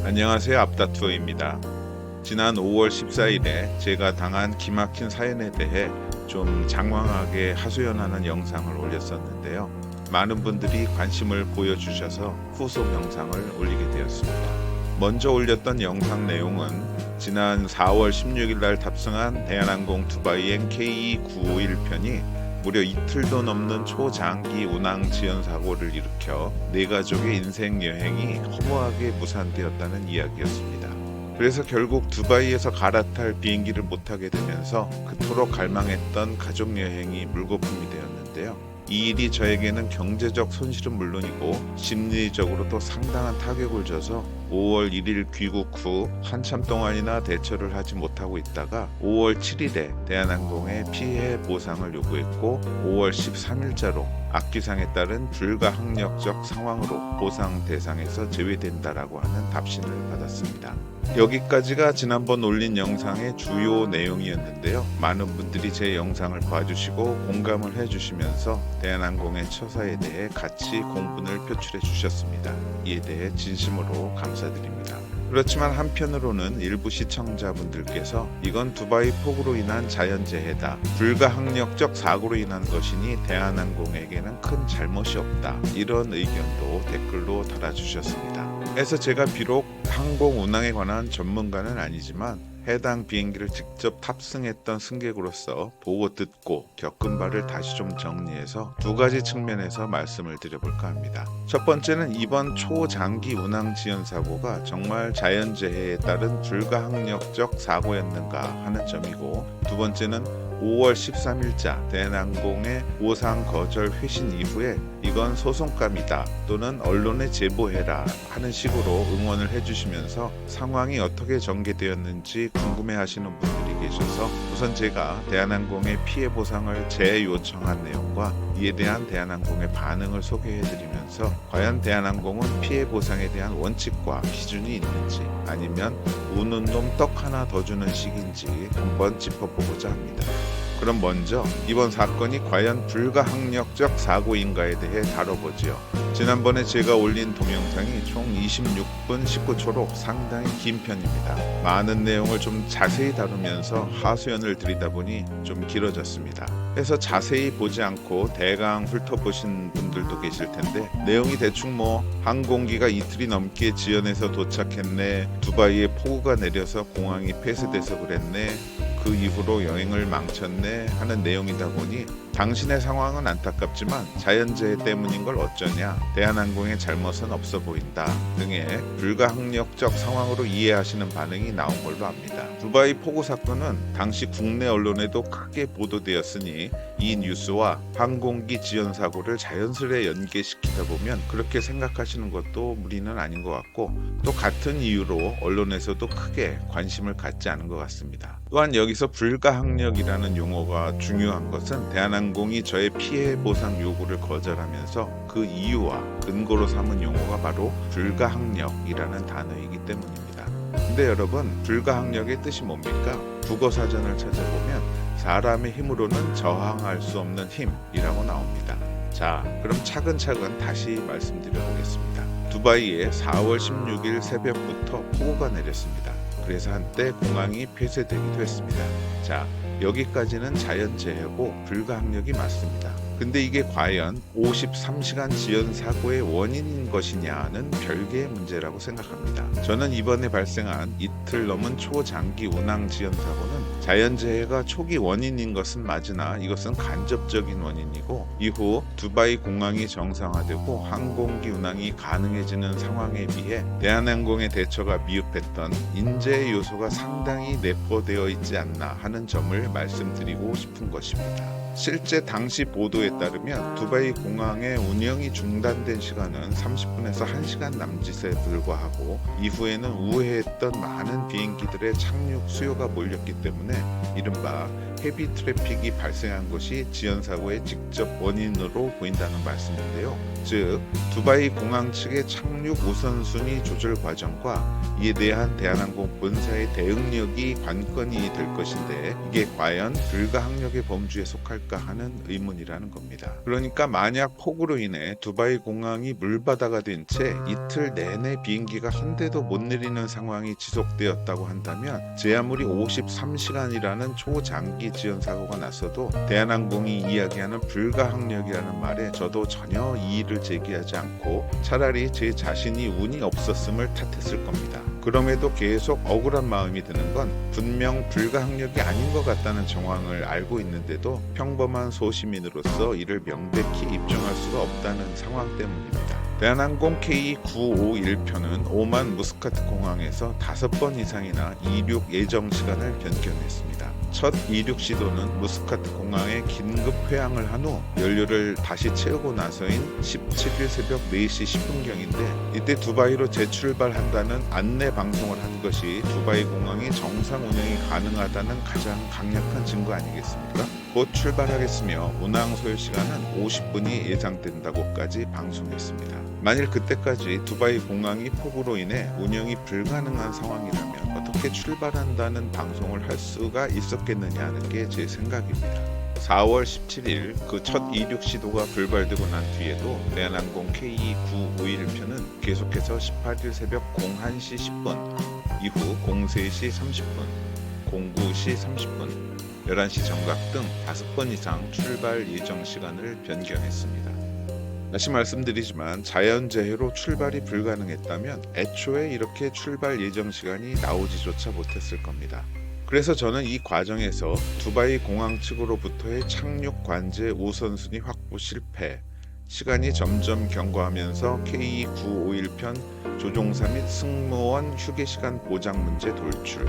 안녕하세요. 앞다투어입니다. 지난 5월 14일에 제가 당한 기막힌 사연에 대해 좀 장황하게 하소연하는 영상을 올렸었는데요. 많은 분들이 관심을 보여주셔서 후속 영상을 올리게 되었습니다. 먼저 올렸던 영상 내용은 지난 4월 16일 날 탑승한 대한항공 두바이행 KE951편이 무려 이틀도 넘는 초장기 운항 지연 사고를 일으켜 네 가족의 인생 여행이 허무하게 무산되었다는 이야기였습니다. 그래서 결국 두바이에서 갈아탈 비행기를 못 타게 되면서 그토록 갈망했던 가족 여행이 물거품이 되었는데요. 이 일이 저에게는 경제적 손실은 물론이고 심리적으로도 상당한 타격을 줘서 5월 1일 귀국 후 한참 동안이나 대처를 하지 못하고 있다가 5월 7일에 대한항공에 피해 보상을 요구했고 5월 13일자로 악기상에 따른 불가항력적 상황으로 보상 대상에서 제외된다라고 하는 답신을 받았습니다. 여기까지가 지난번 올린 영상의 주요 내용이었는데요. 많은 분들이 제 영상을 봐주시고 공감을 해주시면서 대한항공의 처사에 대해 같이 공분을 표출해 주셨습니다. 이에 대해 진심으로 감사드립니다. 그렇지만 한편으로는 일부 시청자분들께서 이건 두바이 폭우로 인한 자연재해다. 불가항력적 사고로 인한 것이니 대한항공에게는 큰 잘못이 없다. 이런 의견도 댓글로 달아주셨습니다. 그래서 제가 비록 항공 운항에 관한 전문가는 아니지만 해당 비행기를 직접 탑승했던 승객으로서 보고 듣고 겪은 바를 다시 좀 정리해서 두 가지 측면에서 말씀을 드려볼까 합니다. 첫 번째는 이번 초장기 운항 지연 사고가 정말 자연재해에 따른 불가항력적 사고였는가 하는 점이고, 두 번째는 5월 13일자 대한항공의 보상 거절 회신 이후에 이건 소송감이다 또는 언론에 제보해라 하는 식으로 응원을 해주시면서 상황이 어떻게 전개되었는지 궁금해하시는 분들이 계셔서 우선 제가 대한항공의 피해 보상을 재요청한 내용과 이에 대한 대한항공의 반응을 소개해드리면서 과연 대한항공은 피해 보상에 대한 원칙과 기준이 있는지 아니면 우는 놈 떡 하나 더 주는 식인지 한번 짚어보고자 합니다. 그럼 먼저 이번 사건이 과연 불가항력적 사고인가에 대해 다뤄보지요. 지난번에 제가 올린 동영상이 총 26분 19초로 상당히 긴 편입니다. 많은 내용을 좀 자세히 다루면서 하소연을 드리다 보니 좀 길어졌습니다. 그래서 자세히 보지 않고 대강 훑어보신 분들도 계실 텐데, 내용이 대충 항공기가 이틀이 넘게 지연해서 도착했네, 두바이에 폭우가 내려서 공항이 폐쇄돼서 그랬네, 그 이후로 여행을 망쳤네 하는 내용이다 보니 당신의 상황은 안타깝지만 자연재해 때문인 걸 어쩌냐, 대한항공의 잘못은 없어 보인다 등의 불가항력적 상황으로 이해하시는 반응이 나온 걸로 압니다. 두바이 폭우 사건은 당시 국내 언론에도 크게 보도되었으니 이 뉴스와 항공기 지연 사고를 자연스레 연계시키다 보면 그렇게 생각하시는 것도 무리는 아닌 것 같고, 또 같은 이유로 언론에서도 크게 관심을 갖지 않은 것 같습니다. 또한 여기서 불가항력이라는 용어가 중요한 것은 대한항공이 저의 피해 보상 요구를 거절하면서 그 이유와 근거로 삼은 용어가 바로 불가항력이라는 단어이기 때문입니다. 근데 여러분, 불가항력의 뜻이 뭡니까? 국어사전을 찾아보면 사람의 힘으로는 저항할 수 없는 힘이라고 나옵니다. 자, 그럼 차근차근 다시 말씀드려 보겠습니다. 두바이에 4월 16일 새벽부터 폭우가 내렸습니다. 그래서 한때 공항이 폐쇄되기도 했습니다. 자, 여기까지는 자연재해고 불가항력이 맞습니다. 근데 이게 과연 53시간 지연 사고의 원인인 것이냐는 별개의 문제라고 생각합니다. 저는 이번에 발생한 이틀 넘은 초장기 운항 지연 사고는 자연재해가 초기 원인인 것은 맞으나 이것은 간접적인 원인이고, 이후 두바이 공항이 정상화되고 항공기 운항이 가능해지는 상황에 비해 대한항공의 대처가 미흡했던 인재 요소가 상당히 내포되어 있지 않나 하는 점을 말씀드리고 싶은 것입니다. 실제 당시 보도에 따르면 두바이 공항의 운영이 중단된 시간은 30분에서 1시간 남짓에 불과하고, 이후에는 우회했던 많은 비행기들의 착륙 수요가 몰렸기 때문에 이른바 헤비 트래픽이 발생한 것이 지연사고의 직접 원인으로 보인다는 말씀인데요. 즉 두바이 공항 측의 착륙 우선순위 조절 과정과 이에 대한 대한항공 본사의 대응력이 관건이 될 것인데, 이게 과연 불가항력의 범주에 속할까 하는 의문이라는 겁니다. 그러니까 만약 폭우로 인해 두바이 공항이 물바다가 된 채 이틀 내내 비행기가 한 대도 못 내리는 상황이 지속되었다고 한다면, 제 아무리 53시간이라는 초장기 지연 사고가 났어도 대한항공이 이야기하는 불가항력이라는 말에 저도 전혀 이의를 제기하지 않고 차라리 제 자신이 운이 없었음을 탓했을 겁니다. 그럼에도 계속 억울한 마음이 드는 건 분명 불가항력이 아닌 것 같다는 정황을 알고 있는데도 평범한 소시민으로서 이를 명백히 입증할 수가 없다는 상황 때문입니다. 대한항공 K951편은 오만 무스카트 공항에서 5번 이상이나 이륙 예정 시간을 변경했습니다. 첫 이륙 시도는 무스카트 공항에 긴급 회항을 한 후 연료를 다시 채우고 나서인 17일 새벽 4시 10분경인데, 이때 두바이로 재출발한다는 안내 방송을 한 것이 두바이 공항이 정상 운영이 가능하다는 가장 강력한 증거 아니겠습니까? 곧 출발하겠으며 운항 소요 시간은 50분이 예상된다고까지 방송했습니다. 만일 그때까지 두바이 공항이 폭우로 인해 운영이 불가능한 상황이라면 어떻게 출발한다는 방송을 할 수가 있었겠느냐 하는 게 제 생각입니다. 4월 17일 그 첫 이륙 시도가 불발되고 난 뒤에도 대한항공 K951편은 계속해서 18일 새벽 01시 10분, 이후 03시 30분, 09시 30분, 11시 정각 등 5번 이상 출발 예정 시간을 변경했습니다. 다시 말씀드리지만 자연재해로 출발이 불가능했다면 애초에 이렇게 출발 예정 시간이 나오지조차 못했을 겁니다. 그래서 저는 이 과정에서 두바이 공항 측으로부터의 착륙 관제 우선순위 확보 실패, 시간이 점점 경과하면서 K951편 조종사 및 승무원 휴게시간 보장 문제 돌출,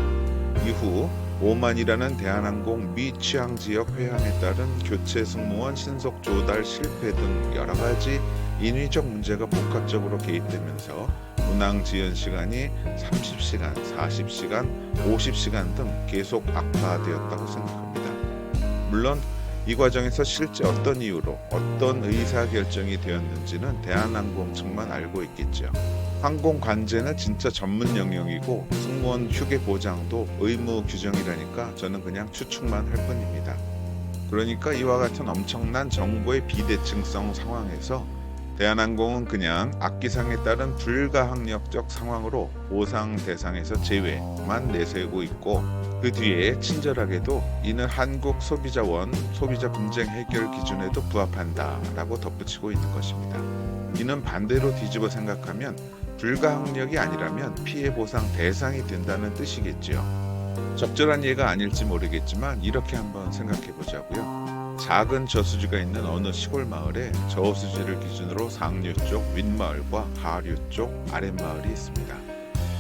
이후 오만이라는 대한항공 미취항 지역 회항에 따른 교체 승무원 신속 조달 실패 등 여러가지 인위적 문제가 복합적으로 개입되면서 운항 지연 시간이 30시간, 40시간, 50시간 등 계속 악화되었다고 생각합니다. 물론 이 과정에서 실제 어떤 이유로 어떤 의사결정이 되었는지는 대한항공 측만 알고 있겠죠. 항공 관제는 진짜 전문 영역이고 승무원 휴게 보장도 의무 규정이라니까 저는 그냥 추측만 할 뿐입니다. 그러니까 이와 같은 엄청난 정보의 비대칭성 상황에서 대한항공은 그냥 악기상에 따른 불가항력적 상황으로 보상 대상에서 제외만 내세우고 있고, 그 뒤에 친절하게도 이는 한국 소비자원 소비자 분쟁 해결 기준에도 부합한다라고 덧붙이고 있는 것입니다. 이는 반대로 뒤집어 생각하면 불가항력이 아니라면 피해 보상 대상이 된다는 뜻이겠지요. 적절한 예가 아닐지 모르겠지만 이렇게 한번 생각해 보자고요. 작은 저수지가 있는 어느 시골 마을에 저수지를 기준으로 상류 쪽 윗마을과 하류 쪽 아랫마을이 있습니다.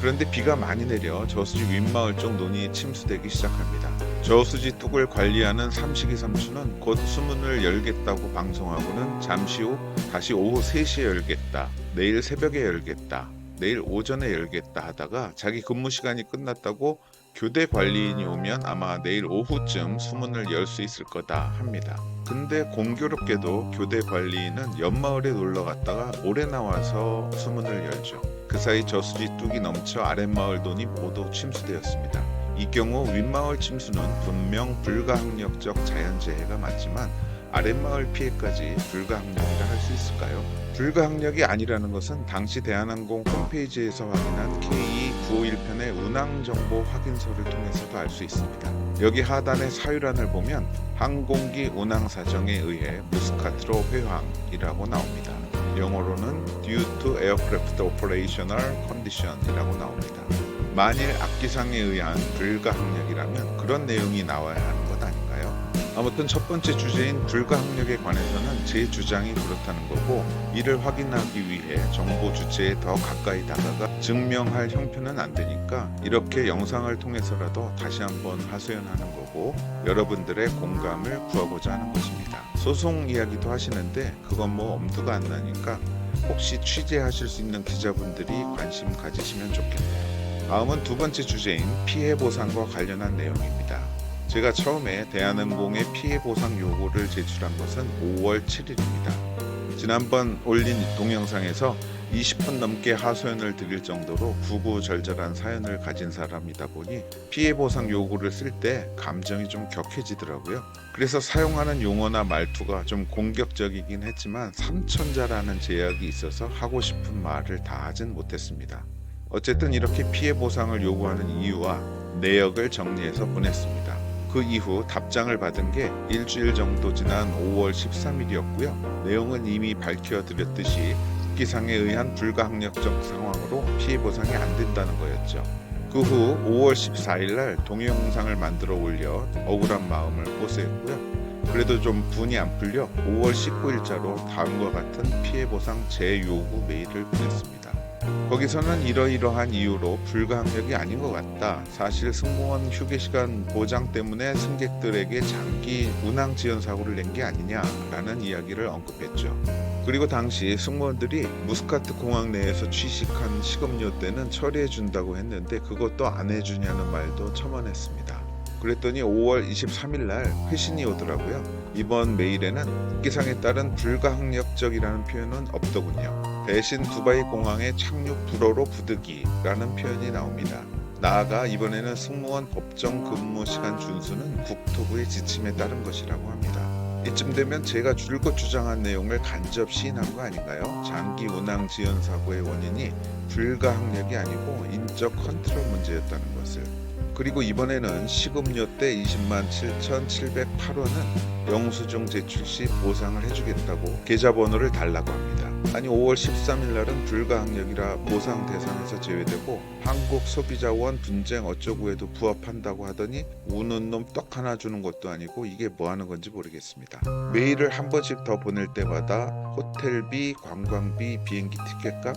그런데 비가 많이 내려 저수지 윗마을 쪽 논이 침수되기 시작합니다. 저수지 뚝을 관리하는 삼식이 삼촌은 곧 수문을 열겠다고 방송하고는 잠시 후 다시 오후 3시에 열겠다, 내일 새벽에 열겠다, 내일 오전에 열겠다 하다가 자기 근무 시간이 끝났다고 교대 관리인이 오면 아마 내일 오후쯤 수문을 열 수 있을 거다 합니다. 근데 공교롭게도 교대 관리인은 옆마을에 놀러 갔다가 모레 나와서 수문을 열죠. 그 사이 저수지 뚝이 넘쳐 아랫마을 논이 모두 침수되었습니다. 이 경우 윗마을 침수는 분명 불가항력적 자연재해가 맞지만 아랫마을 피해까지 불가항력이라 할 수 있을까요? 불가항력이 아니라는 것은 당시 대한항공 홈페이지에서 확인한 K951편의 운항정보 확인서를 통해서도 알 수 있습니다. 여기 하단의 사유란을 보면 항공기 운항 사정에 의해 무스카트로 회항이라고 나옵니다. 영어로는 due to aircraft operational condition이라고 나옵니다. 만일 악기상에 의한 불가항력이라면 그런 내용이 나와야 하는 것 아닌가요? 아무튼 첫 번째 주제인 불가항력에 관해서는 제 주장이 그렇다는 거고, 이를 확인하기 위해 정보 주체에 더 가까이 다가가 증명할 형편은 안 되니까 이렇게 영상을 통해서라도 다시 한번 하소연하는 거고, 여러분들의 공감을 구하고자 하는 것입니다. 소송 이야기도 하시는데 그건 뭐 엄두가 안 나니까 혹시 취재하실 수 있는 기자분들이 관심 가지시면 좋겠네요. 다음은 두 번째 주제인 피해 보상과 관련한 내용입니다. 제가 처음에 대한항공에 피해 보상 요구를 제출한 것은 5월 7일입니다. 지난번 올린 동영상에서 20분 넘게 하소연을 드릴 정도로 구구절절한 사연을 가진 사람이다 보니 피해 보상 요구를 쓸 때 감정이 좀 격해지더라고요. 그래서 사용하는 용어나 말투가 좀 공격적이긴 했지만 3천자라는 제약이 있어서 하고 싶은 말을 다 하진 못했습니다. 어쨌든 이렇게 피해 보상을 요구하는 이유와 내역을 정리해서 보냈습니다. 그 이후 답장을 받은 게 일주일 정도 지난 5월 13일이었고요. 내용은 이미 밝혀드렸듯이 기상에 의한 불가항력적 상황으로 피해 보상이 안 된다는 거였죠. 그 후 5월 14일 날 동영상을 만들어 올려 억울한 마음을 호소했고요. 그래도 좀 분이 안 풀려 5월 19일자로 다음과 같은 피해 보상 재요구 메일을 보냈습니다. 거기서는 이러이러한 이유로 불가항력이 아닌 것 같다. 사실 승무원 휴게 시간 보장 때문에 승객들에게 장기 운항 지연 사고를 낸 게 아니냐라는 이야기를 언급했죠. 그리고 당시 승무원들이 무스카트 공항 내에서 취식한 식음료 때는 처리해 준다고 했는데 그것도 안 해주냐는 말도 첨언했습니다. 그랬더니 5월 23일 날 회신이 오더라고요. 이번 메일에는 기상에 따른 불가항력적이라는 표현은 없더군요. 대신 두바이 공항의 착륙 불허로 부득이라는 표현이 나옵니다. 나아가 이번에는 승무원 법정 근무 시간 준수는 국토부의 지침에 따른 것이라고 합니다. 이쯤 되면 제가 줄곧 주장한 내용을 간접 시인한 거 아닌가요? 장기 운항 지연 사고의 원인이 불가항력이 아니고 인적 컨트롤 문제였다는 것을. 그리고 이번에는 식음료 때 207,708원은 영수증 제출 시 보상을 해주겠다고 계좌번호를 달라고 합니다. 아니 5월 13일 날은 불가항력이라 보상 대상에서 제외되고 한국소비자원 분쟁 어쩌고에도 부합한다고 하더니 우는 놈 떡 하나 주는 것도 아니고 이게 뭐 하는 건지 모르겠습니다. 메일을 한 번씩 더 보낼 때마다 호텔비, 관광비, 비행기 티켓값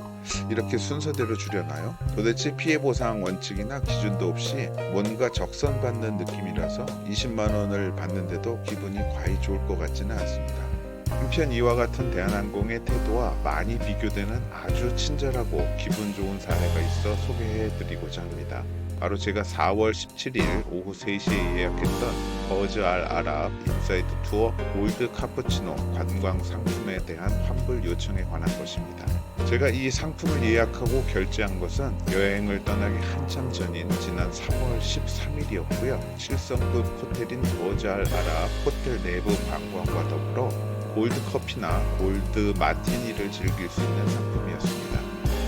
이렇게 순서대로 줄여나요? 도대체 피해 보상 원칙이나 기준도 없이 뭔가 적선받는 느낌이라서 20만 원을 받는데도 기분이 과히 좋을 것 같지는 않습니다. 한편 이와 같은 대한항공의 태도와 많이 비교되는 아주 친절하고 기분 좋은 사례가 있어 소개해드리고자 합니다. 바로 제가 4월 17일 오후 3시에 예약했던 버즈 알 아랍 인사이드 투어 골드 카푸치노 관광 상품에 대한 환불 요청에 관한 것입니다. 제가 이 상품을 예약하고 결제한 것은 여행을 떠나기 한참 전인 지난 3월 13일이었고요. 7성급 호텔인 버즈 알 아랍 호텔 내부 관광과 더불어 골드 커피나 골드 마티니를 즐길 수 있는 상품이었습니다.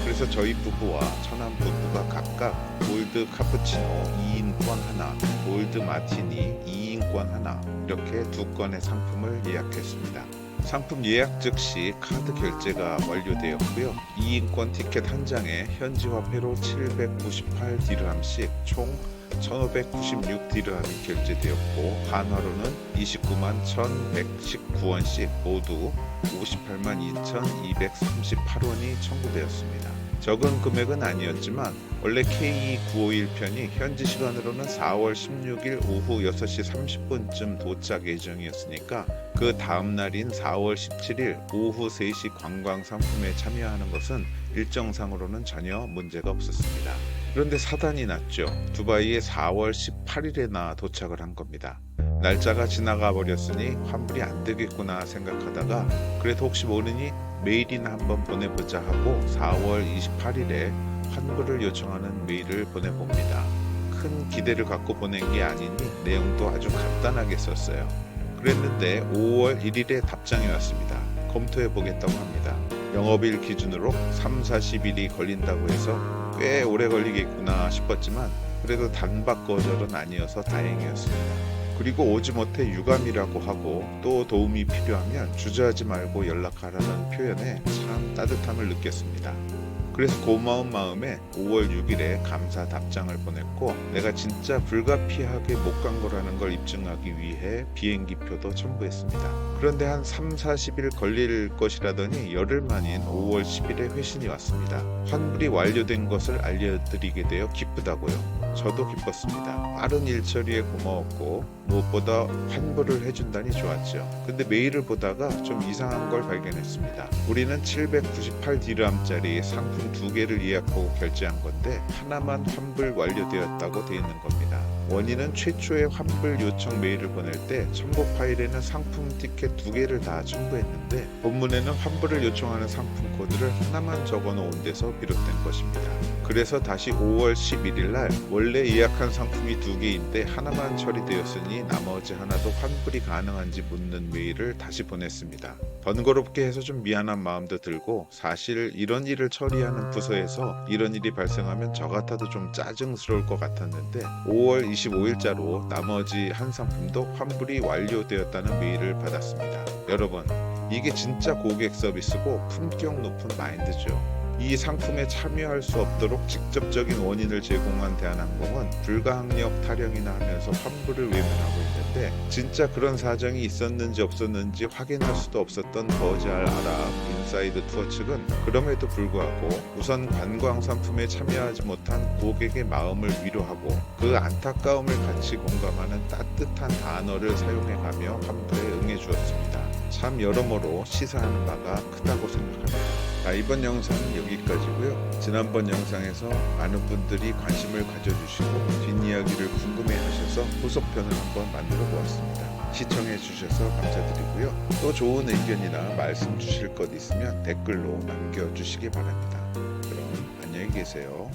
그래서 저희 부부와 처남 부부가 각각 골드 카푸치노 2인권 하나, 골드 마티니 2인권 하나 이렇게 두 건의 상품을 예약했습니다. 상품 예약 즉시 카드 결제가 완료되었고요. 2인권 티켓 한 장에 현지 화폐로 798 디르함씩 총 1596 디르함이 결제되었고 한화로는 29만 1119원씩 모두 58만 2238원이 청구되었습니다. 적은 금액은 아니었지만 원래 KE951편이 현지 시간으로는 4월 16일 오후 6시 30분쯤 도착 예정이었으니까 그 다음 날인 4월 17일 오후 3시 관광 상품에 참여하는 것은 일정상으로는 전혀 문제가 없었습니다. 그런데 사단이 났죠. 두바이에 4월 18일에나 도착을 한 겁니다. 날짜가 지나가 버렸으니 환불이 안 되겠구나 생각하다가 그래도 혹시 모르니 메일이나 한번 보내보자 하고 4월 28일에 환불을 요청하는 메일을 보내봅니다. 큰 기대를 갖고 보낸 게 아니니 내용도 아주 간단하게 썼어요. 그랬는데 5월 1일에 답장이 왔습니다. 검토해 보겠다고 합니다. 영업일 기준으로 3-40일이 걸린다고 해서 꽤 오래 걸리겠구나 싶었지만 그래도 단박 거절은 아니어서 다행이었습니다. 그리고 오지 못해 유감이라고 하고 또 도움이 필요하면 주저하지 말고 연락하라는 표현에 참 따뜻함을 느꼈습니다. 그래서 고마운 마음에 5월 6일에 감사 답장을 보냈고 내가 진짜 불가피하게 못 간 거라는 걸 입증하기 위해 비행기표도 첨부했습니다. 그런데 한 3-40일 걸릴 것이라더니 열흘 만인 5월 10일에 회신이 왔습니다. 환불이 완료된 것을 알려드리게 되어 기쁘다고요. 저도 기뻤습니다. 빠른 일 처리에 고마웠고 무엇보다 환불을 해준다니 좋았죠. 근데 메일을 보다가 좀 이상한 걸 발견했습니다. 우리는 798 디르함짜리 상품 2개를 예약하고 결제한 건데 하나만 환불 완료되었다고 돼 있는 겁니다. 원인은 최초의 환불 요청 메일을 보낼 때 첨부 파일에는 상품 티켓 2개를 다 첨부했는데 본문에는 환불을 요청하는 상품 코드를 하나만 적어 놓은 데서 비롯된 것입니다. 그래서 다시 5월 11일 날 원래 예약한 상품이 2개인데 하나만 처리되었으니 나머지 하나도 환불이 가능한지 묻는 메일을 다시 보냈습니다. 번거롭게 해서 좀 미안한 마음도 들고, 사실 이런 일을 처리하는 부서에서 이런 일이 발생하면 저 같아도 좀 짜증스러울 것 같았는데 5월 25일자로 나머지 한 상품도 환불이 완료되었다는 메일을 받았습니다. 여러분, 이게 진짜 고객 서비스고 품격 높은 마인드죠. 이 상품에 참여할 수 없도록 직접적인 원인을 제공한 대한항공은 불가항력 타령이나 하면서 환불을 외면하고 있는데, 진짜 그런 사정이 있었는지 없었는지 확인할 수도 없었던 버즈알 아랍 인사이드 투어 측은 그럼에도 불구하고 우선 관광 상품에 참여하지 못한 고객의 마음을 위로하고 그 안타까움을 같이 공감하는 따뜻한 단어를 사용해가며 환불에 응해주었습니다. 참 여러모로 시사하는 바가 크다고 생각합니다. 자, 이번 영상은 여기까지고요. 지난번 영상에서 많은 분들이 관심을 가져주시고 뒷이야기를 궁금해하셔서 후속편을 한번 만들어 보았습니다. 시청해 주셔서 감사드리고요. 또 좋은 의견이나 말씀 주실 것 있으면 댓글로 남겨주시기 바랍니다. 그럼 안녕히 계세요.